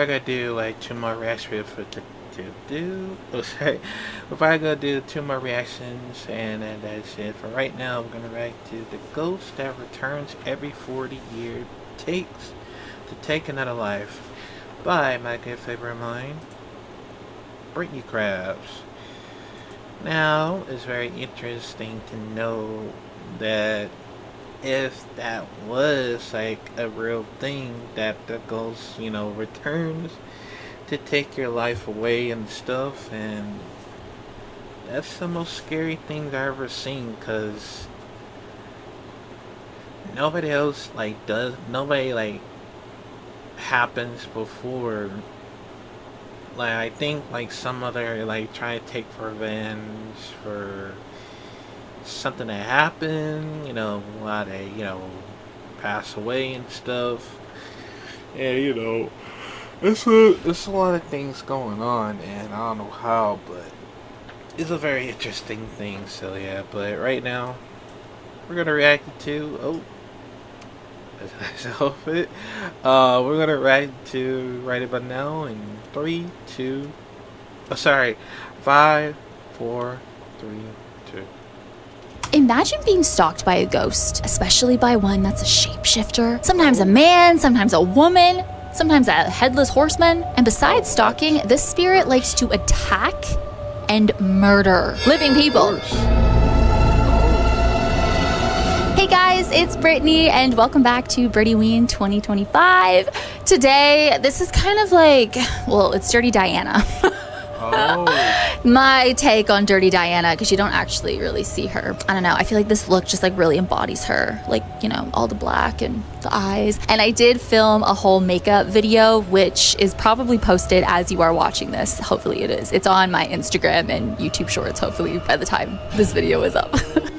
gotta do like two more reactions to do. Oh, sorry. We're probably gonna do two more reactions, and then that's it for right now. We're gonna react to the ghost that returns every 40 years takes to take another life by my good favorite of mine, Brittany Krabs. Now, it's very interesting to know that if that was like a real thing, that the ghost, returns to take your life away and stuff, and that's the most scary thing I've ever seen, because nobody else nobody happens before. Like, I think like some other try to take revenge for something that happened, while they, pass away and stuff. And it's a lot of things going on, and I don't know how, but it's a very interesting thing. So yeah, but right now we're gonna react to outfit. We're gonna react to right about now in 3, 2. Oh, sorry, 5, 4, 3, 2. Imagine being stalked by a ghost, especially by one that's a shapeshifter. Sometimes a man, sometimes a woman, sometimes a headless horseman. And besides stalking, this spirit likes to attack and murder living people. Hey guys, it's Brittany and welcome back to Brittyween 2025. Today, this is kind of like, it's Dirty Diana. My take on Dirty Diana, because you don't actually really see her. I don't know, I feel like this look just really embodies her, all the black and the eyes. And I did film a whole makeup video, which is probably posted as you are watching this. Hopefully it is. It's on my Instagram and YouTube shorts, hopefully by the time this video is up.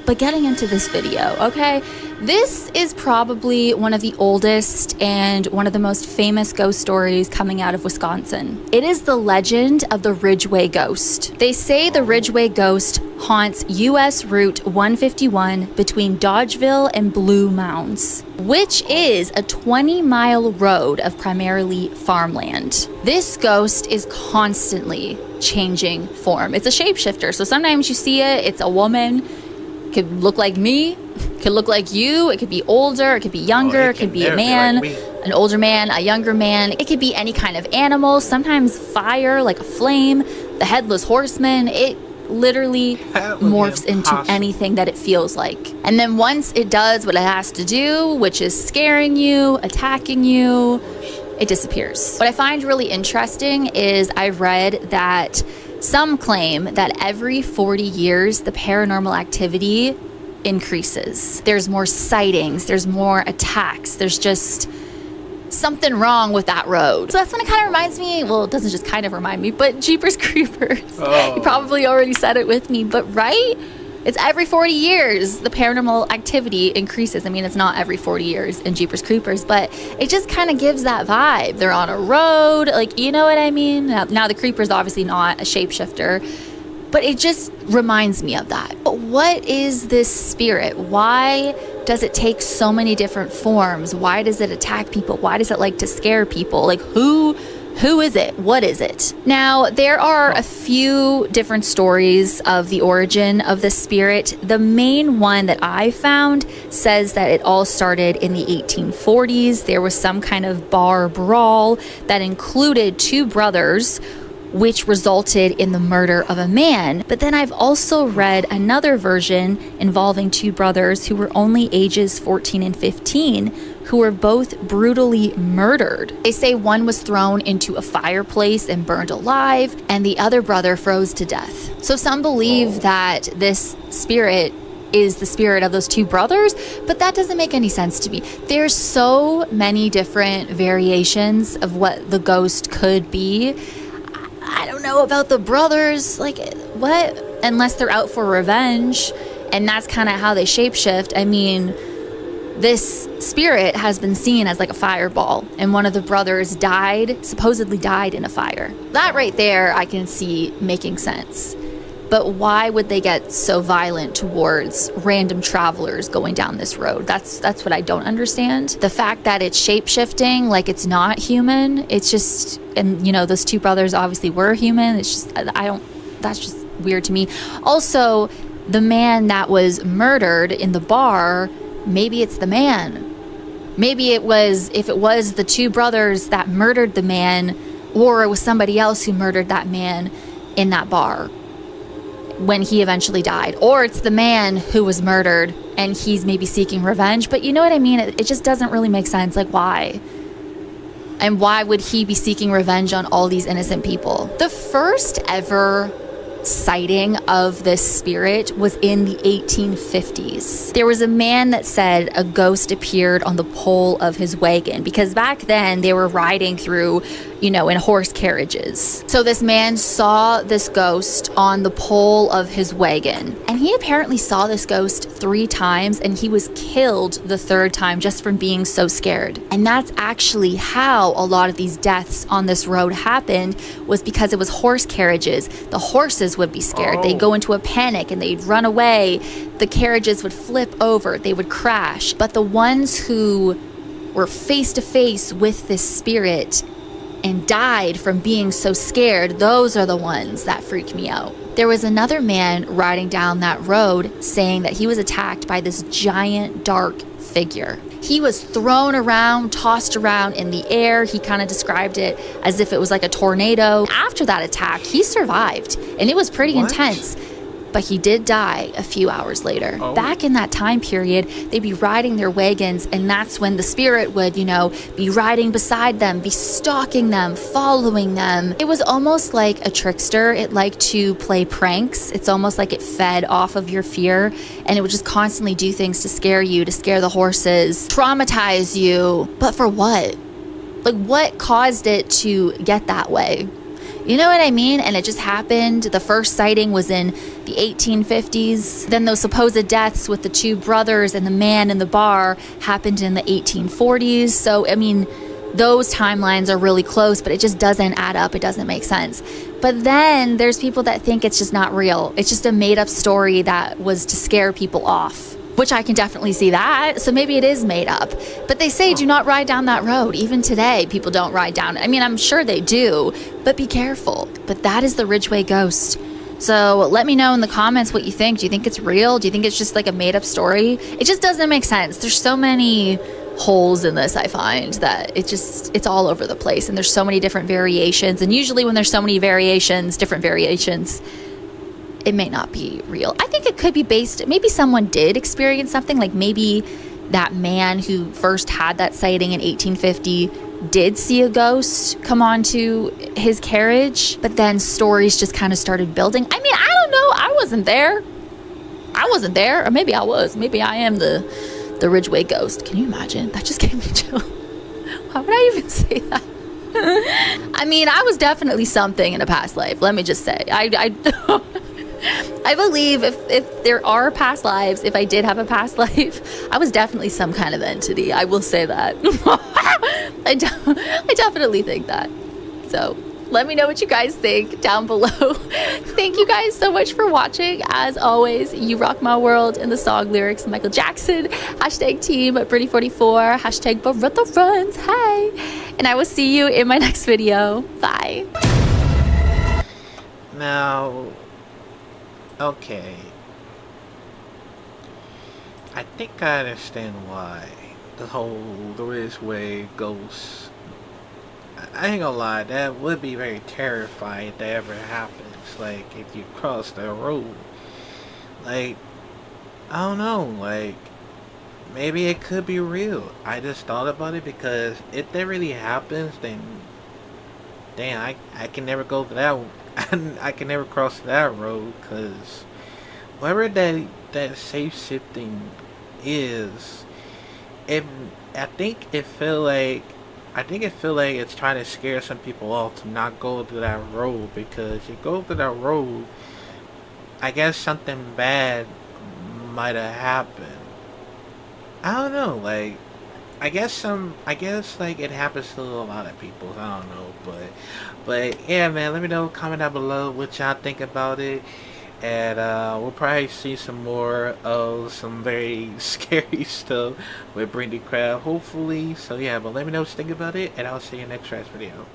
But getting into this video, okay? This is probably one of the oldest and one of the most famous ghost stories coming out of Wisconsin. It is the legend of the Ridgeway Ghost. They say the Ridgeway Ghost haunts US Route 151 between Dodgeville and Blue Mounds, which is a 20-mile road of primarily farmland. This ghost is constantly changing form. It's a shapeshifter, so sometimes you see it, it's a woman. Could look like me, could look like you, it could be older, it could be younger, it could be a man, an older man, a younger man. It could be any kind of animal, sometimes fire, like a flame, the headless horseman. It literally morphs into anything that it feels like. And then once it does what it has to do, which is scaring you, attacking you, it disappears. What I find really interesting is I've read that some claim that every 40 years, the paranormal activity increases. There's more sightings, there's more attacks, there's just something wrong with that road. So that's when it kind of reminds me, it doesn't just kind of remind me, but Jeepers Creepers. Oh. You probably already said it with me, but right? It's every 40 years the paranormal activity increases. I mean, it's not every 40 years in Jeepers Creepers, but it just kind of gives that vibe. They're on a road, you know what I mean? Now the Creeper's obviously not a shapeshifter, but it just reminds me of that. But what is this spirit? Why does it take so many different forms? Why does it attack people? Why does it like to scare people? Who is it? What is it? Now, there are a few different stories of the origin of the spirit. The main one that I found says that it all started in the 1840s. There was some kind of bar brawl that included two brothers, which resulted in the murder of a man. But then I've also read another version involving two brothers who were only ages 14 and 15, who were both brutally murdered. They say one was thrown into a fireplace and burned alive, and the other brother froze to death. So some believe that this spirit is the spirit of those two brothers, but that doesn't make any sense to me. There's so many different variations of what the ghost could be. I don't know about the brothers, what? Unless they're out for revenge, and that's kind of how they shapeshift. I mean, this spirit has been seen as a fireball, and one of the brothers supposedly died in a fire. That right there I can see making sense. But why would they get so violent towards random travelers going down this road? That's what I don't understand. The fact that it's shape-shifting, like it's not human, it's just, and you know, those two brothers obviously were human. It's just, that's just weird to me. Also, the man that was murdered in the bar, maybe it's the man. Maybe it was, if it was the two brothers that murdered the man, or it was somebody else who murdered that man in that bar when he eventually died, or it's the man who was murdered and he's maybe seeking revenge. But you know what I mean? It just doesn't really make sense. Like, why? And why would he be seeking revenge on all these innocent people? The first ever sighting of this spirit was in the 1850s. There was a man that said a ghost appeared on the pole of his wagon, because back then they were riding through, you know, in horse carriages. So this man saw this ghost on the pole of his wagon, and he apparently saw this ghost 3 times, and he was killed the 3rd time just from being so scared. And that's actually how a lot of these deaths on this road happened, was because it was horse carriages. The horses would be scared. They'd go into a panic and they'd run away. The carriages would flip over. They would crash. But the ones who were face to face with this spirit and died from being so scared, those are the ones that freak me out. There was another man riding down that road saying that he was attacked by this giant dark figure. He was thrown around, tossed around in the air. He kind of described it as if it was like a tornado. After that attack, he survived, and it was pretty intense. But he did die a few hours later. Back in that time period, they'd be riding their wagons, and that's when the spirit would, you know, be riding beside them, be stalking them, following them. It was almost like a trickster. It liked to play pranks. It's almost like it fed off of your fear, and it would just constantly do things to scare you, to scare the horses, traumatize you. But for what? Like, what caused it to get that way? You know what I mean? And it just happened. The first sighting was in the 1850s. Then those supposed deaths with the two brothers and the man in the bar happened in the 1840s. So, I mean, those timelines are really close, but it just doesn't add up. It doesn't make sense. But then there's people that think it's just not real. It's just a made up story that was to scare people off, which I can definitely see that. So maybe it is made up. But they say do not ride down that road. Even today, people don't ride down it. I mean, I'm sure they do, but be careful. But that is the Ridgeway Ghost. So let me know in the comments what you think. Do you think it's real? Do you think it's just like a made up story? It just doesn't make sense. There's so many holes in this, I find, that it's all over the place. And there's so many different variations. And usually when there's so many variations, different variations, it may not be real. I think it could be based, maybe someone did experience something, like maybe that man who first had that sighting in 1850 did see a ghost come onto his carriage, but then stories just kind of started building. I mean, I don't know. I wasn't there. Or maybe I was. Maybe I am the Ridgeway Ghost. Can you imagine? That just gave me chill. Why would I even say that? I mean, I was definitely something in a past life. Let me just say. I believe if there are past lives, if I did have a past life, I was definitely some kind of entity. I will say that. I definitely think that. So let me know what you guys think down below. Thank you guys so much for watching. As always, you rock my world. In the song lyrics, Michael Jackson. Hashtag team Brittany44. Hashtag Beretta runs. Hey. And I will see you in my next video. Bye. Now, okay. I think I understand why the Ridgeway Ghost. I ain't gonna lie, that would be very terrifying if that ever happens. Like, if you cross the road. Like, I don't know, like, maybe it could be real. I just thought about it because if that really happens, then damn, I can never go to that. I can never cross that road, because whatever that safe shifting is, I think it feel like it's trying to scare some people off to not go to that road, because you go to that road, I guess something bad might have happened. I don't know, like, I guess like it happens to a lot of people. I don't know, but yeah, man, let me know, comment down below what y'all think about it. And we'll probably see some more of some very scary stuff with Brendan Crab, hopefully. So yeah, but let me know what you think about it, and I'll see you next trash video.